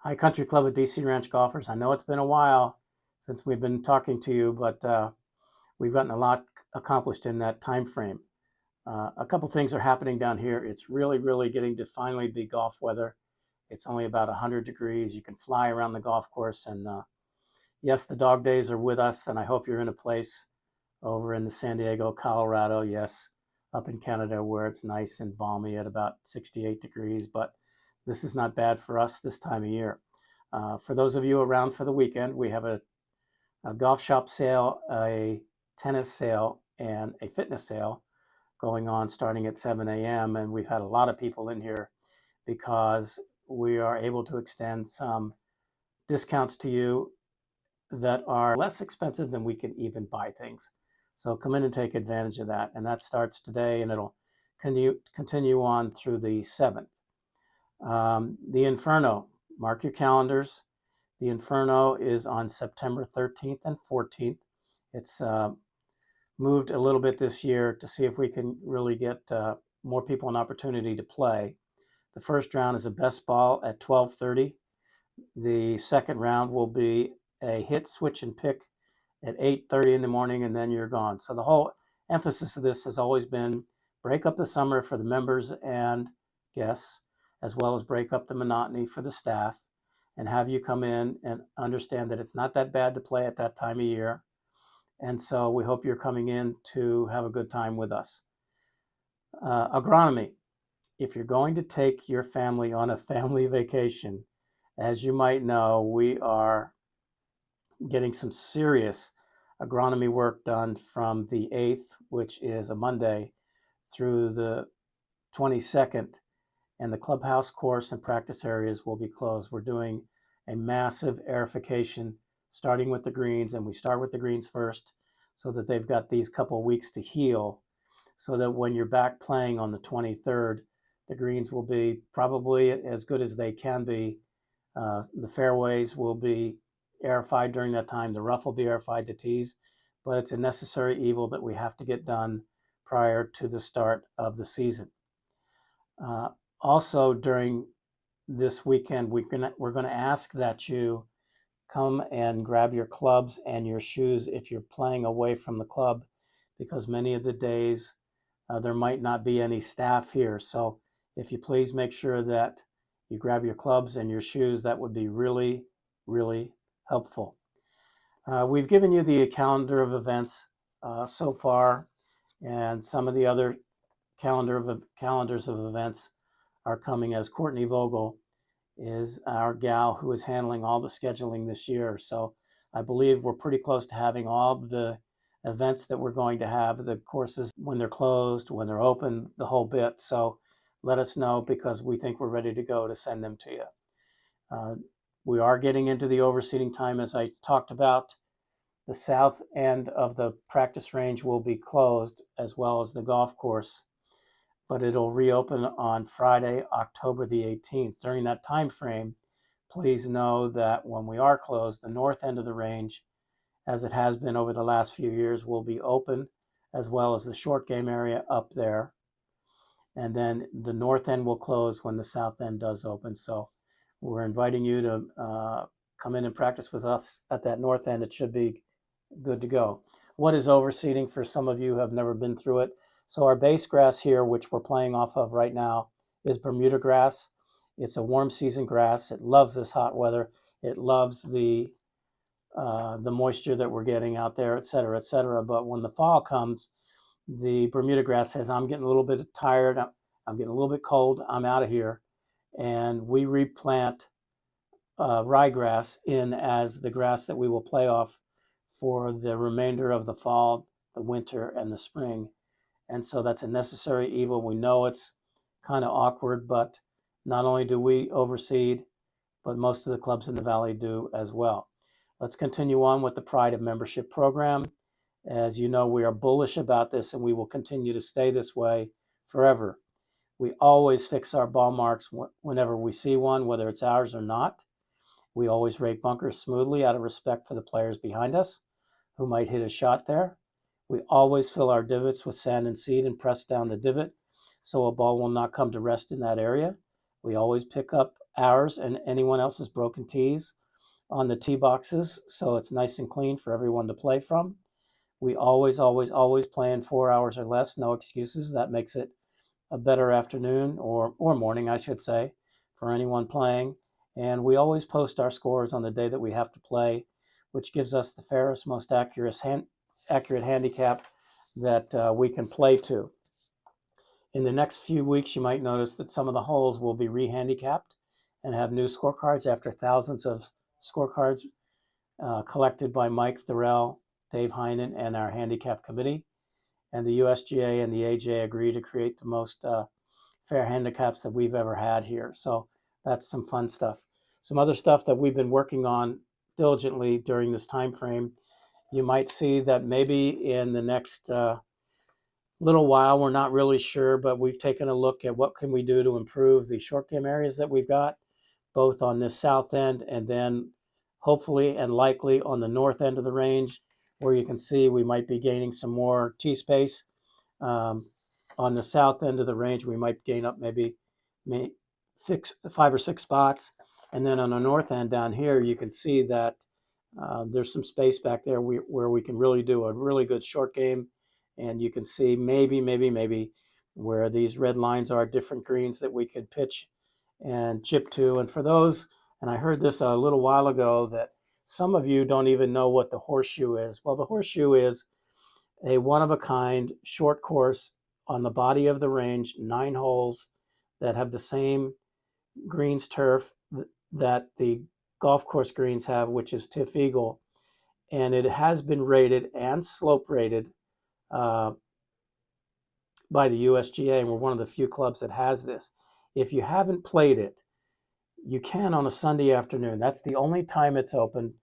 Hi, Country Club at DC Ranch Golfers. I know it's been a while since we've been talking to you, but we've gotten a lot accomplished in that time frame. A couple things are happening down here. It's really, really getting to finally be golf weather. It's only about 100 degrees. You can fly around the golf course. And yes, the dog days are with us. And I hope you're in a place over in the San Diego, Colorado, yes, up in Canada where it's nice and balmy at about 68 degrees. But this is not bad for us this time of year. For those of you around for the weekend, we have a golf shop sale, a tennis sale, and a fitness sale going on starting at 7 a.m. And we've had a lot of people in here because we are able to extend some discounts to you that are less expensive than we can even buy things. So come in and take advantage of that. And that starts today and it'll continue on through the 7th. The Inferno, mark your calendars. The Inferno is on September 13th and 14th. It's moved a little bit this year to see if we can really get more people an opportunity to play. The first round is a best ball at 12:30. The second round will be a hit, switch, and pick at 8:30 in the morning, and then you're gone. So the whole emphasis of this has always been break up the summer for the members and guests, as well as break up the monotony for the staff, and have you come in and understand that it's not that bad to play at that time of year. And so we hope you're coming in to have a good time with us. Agronomy. If you're going to take your family on a family vacation, as you might know, we are getting some serious agronomy work done from the 8th, which is a Monday, through the 22nd, and the clubhouse course and practice areas will be closed. We're doing a massive aerification starting with the greens, and we start with the greens first so that they've got these couple of weeks to heal so that when you're back playing on the 23rd, the greens will be probably as good as they can be. The fairways will be aerified during that time. The rough will be aerified, the tees, but it's a necessary evil that we have to get done prior to the start of the season. Also, during this weekend, we're going to ask that you come and grab your clubs and your shoes if you're playing away from the club, because many of the days there might not be any staff here. So if you please make sure that you grab your clubs and your shoes, that would be really, really helpful. We've given you the calendar of events so far, and some of the other calendars of events are coming as Courtney Vogel is our gal who is handling all the scheduling this year. So I believe we're pretty close to having all the events that we're going to have, the courses, when they're closed, when they're open, the whole bit. So let us know because we think we're ready to go to send them to you. We are getting into the overseeding time, as I talked about. The south end of the practice range will be closed, as well as the golf course, but it'll reopen on Friday, October the 18th. During that time frame, please know that when we are closed, the north end of the range, as it has been over the last few years, will be open, as well as the short game area up there. And then the north end will close when the south end does open. So we're inviting you to come in and practice with us at that north end. It should be good to go. What is overseeding for some of you who have never been through it? So our base grass here, which we're playing off of right now, is Bermuda grass. It's a warm season grass. It loves this hot weather. It loves the moisture that we're getting out there, et cetera, et cetera. But when the fall comes, the Bermuda grass says, I'm getting a little bit tired. I'm getting a little bit cold. I'm out of here. And we replant ryegrass in as the grass that we will play off for the remainder of the fall, the winter, and the spring. And so that's a necessary evil. We know it's kind of awkward, but not only do we overseed, but most of the clubs in the valley do as well. Let's continue on with the Pride of Membership program. As you know, we are bullish about this and we will continue to stay this way forever. We always fix our ball marks whenever we see one, whether it's ours or not. We always rake bunkers smoothly out of respect for the players behind us who might hit a shot there. We always fill our divots with sand and seed and press down the divot so a ball will not come to rest in that area. We always pick up ours and anyone else's broken tees on the tee boxes, so it's nice and clean for everyone to play from. We always play in 4 hours or less, no excuses. That makes it a better afternoon or morning, I should say, for anyone playing. And we always post our scores on the day that we have to play, which gives us the fairest, most accurate handicap that we can play to. In the next few weeks, you might notice that some of the holes will be rehandicapped and have new scorecards after thousands of scorecards collected by Mike Thorell, Dave Heinen, and our handicap committee. And the USGA and the AJ agree to create the most fair handicaps that we've ever had here. So that's some fun stuff. Some other stuff that we've been working on diligently during this time frame. You might see that maybe in the next little while, we're not really sure, but we've taken a look at what can we do to improve the short game areas that we've got, both on this south end and then hopefully and likely on the north end of the range, where you can see we might be gaining some more tee space. On the south end of the range, we might gain up maybe 5 or 6 spots. And then on the north end down here, you can see that there's some space back there where we can really do a really good short game. And you can see maybe where these red lines are different greens that we could pitch and chip to. And for those, and I heard this a little while ago, that some of you don't even know what the horseshoe is. Well, the horseshoe is a one-of-a-kind short course on the body of the range, 9 holes that have the same greens turf that the golf course greens have, which is TifEagle. And it has been rated and slope rated by the USGA, and we're one of the few clubs that has this. If you haven't played it, you can on a Sunday afternoon. That's the only time it's open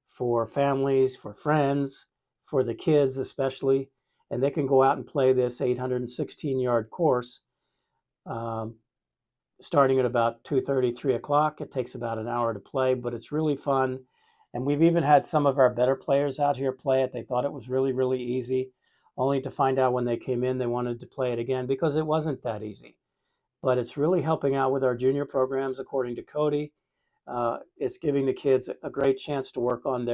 for families, for friends, for the kids especially, and they can go out and play this 816-yard course starting at about 2:30, 3 o'clock. It takes about an hour to play, but it's really fun. And we've even had some of our better players out here play it. They thought it was really, really easy, only to find out when they came in they wanted to play it again because it wasn't that easy. But it's really helping out with our junior programs, according to Cody. It's giving the kids a great chance to work on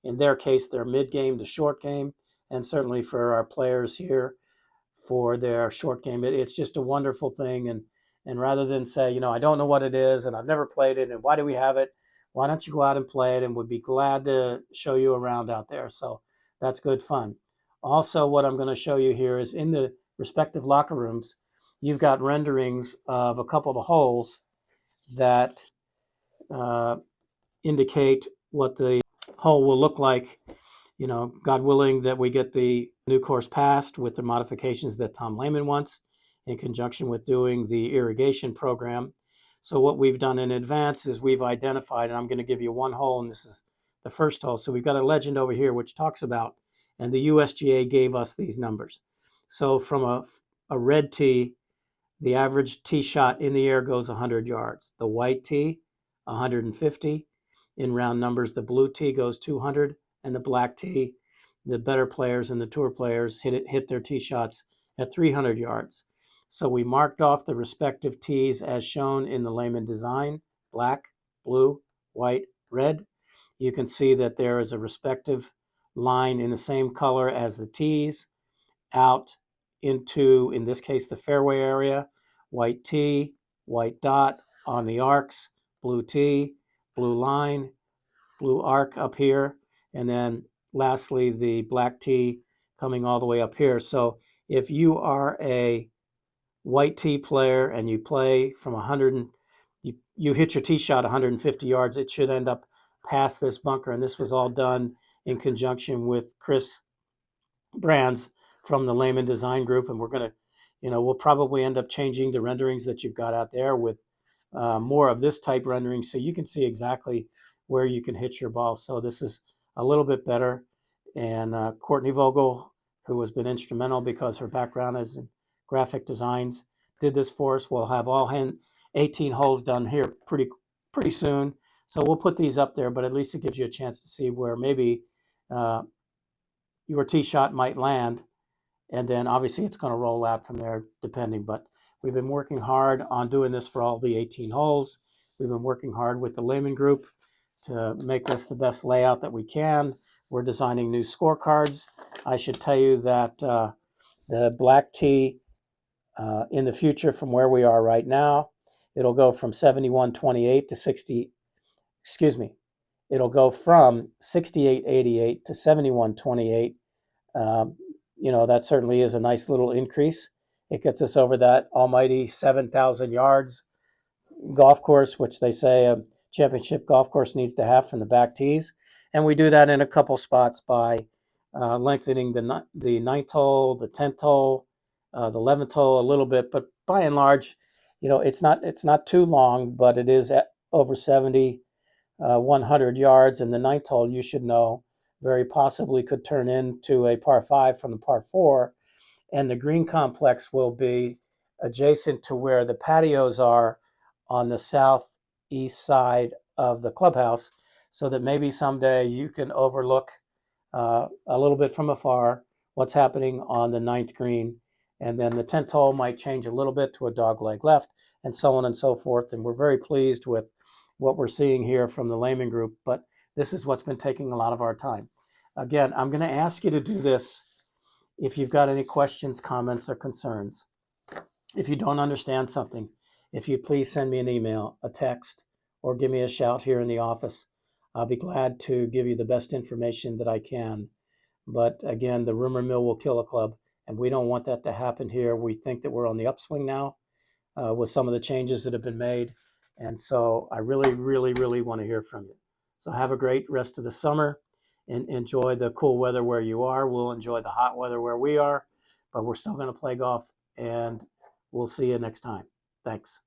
in their case, their mid game to short game, and certainly for our players here for their short game. It's just a wonderful thing. And rather than say, I don't know what it is and I've never played it and why do we have it? Why don't you go out and play it, and we'd be glad to show you around out there. So that's good fun. Also, what I'm going to show you here is in the respective locker rooms, you've got renderings of a couple of the holes that indicate what the hole will look like. God willing that we get the new course passed with the modifications that Tom Lehman wants in conjunction with doing the irrigation program. So what we've done in advance is we've identified, and I'm going to give you one hole, and this is the first hole. So we've got a legend over here which talks about, and the USGA gave us these numbers. So from a red tee, the average tee shot in the air goes 100 yards. The white tee, 150. In round numbers, the blue tee goes 200, and the black tee, the better players and the tour players hit their tee shots at 300 yards. So we marked off the respective tees as shown in the Lehman design: black, blue, white, red. You can see that there is a respective line in the same color as the tees out into, in this case, the fairway area: white tee, white dot on the arcs, blue tee, blue line, blue arc up here, and then lastly the black tee coming all the way up here. So if you are a white tee player and you play from 100, you hit your tee shot 150 yards, it should end up past this bunker. And this was all done in conjunction with Chris Brands from the Lehman Design Group. And we're going to, we'll probably end up changing the renderings that you've got out there with more of this type rendering so you can see exactly where you can hit your ball. So this is a little bit better. And Courtney Vogel, who has been instrumental because her background is in graphic designs, did this for us. We'll have all 18 holes done here pretty soon. So we'll put these up there, but at least it gives you a chance to see where maybe your tee shot might land. And then obviously it's going to roll out from there depending. But we've been working hard on doing this for all the 18 holes. We've been working hard with the Lehman Group to make this the best layout that we can. We're designing new scorecards. I should tell you that the black tee in the future from where we are right now, it'll go from 7128 to 60, excuse me, it'll go from 6888 to 7128. That certainly is a nice little increase. It gets us over that almighty 7,000 yards golf course, which they say a championship golf course needs to have from the back tees. And we do that in a couple spots by lengthening the ninth hole, the 10th hole, the 11th hole a little bit. But by and large, it's not too long, but it is at over 100 yards. And the ninth hole, you should know, very possibly could turn into a par 5 from the par 4. And the green complex will be adjacent to where the patios are on the southeast side of the clubhouse, so that maybe someday you can overlook a little bit from afar what's happening on the ninth green. And then the 10th hole might change a little bit to a dogleg left, and so on and so forth. And we're very pleased with what we're seeing here from the Lehman Group, but this is what's been taking a lot of our time. Again, I'm going to ask you to do this if you've got any questions, comments, or concerns. If you don't understand something, if you please send me an email, a text, or give me a shout here in the office. I'll be glad to give you the best information that I can. But again, the rumor mill will kill a club, and we don't want that to happen here. We think that we're on the upswing now with some of the changes that have been made. And so I really, really, really want to hear from you. So have a great rest of the summer and enjoy the cool weather where you are. We'll enjoy the hot weather where we are, but we're still going to play golf, and we'll see you next time. Thanks.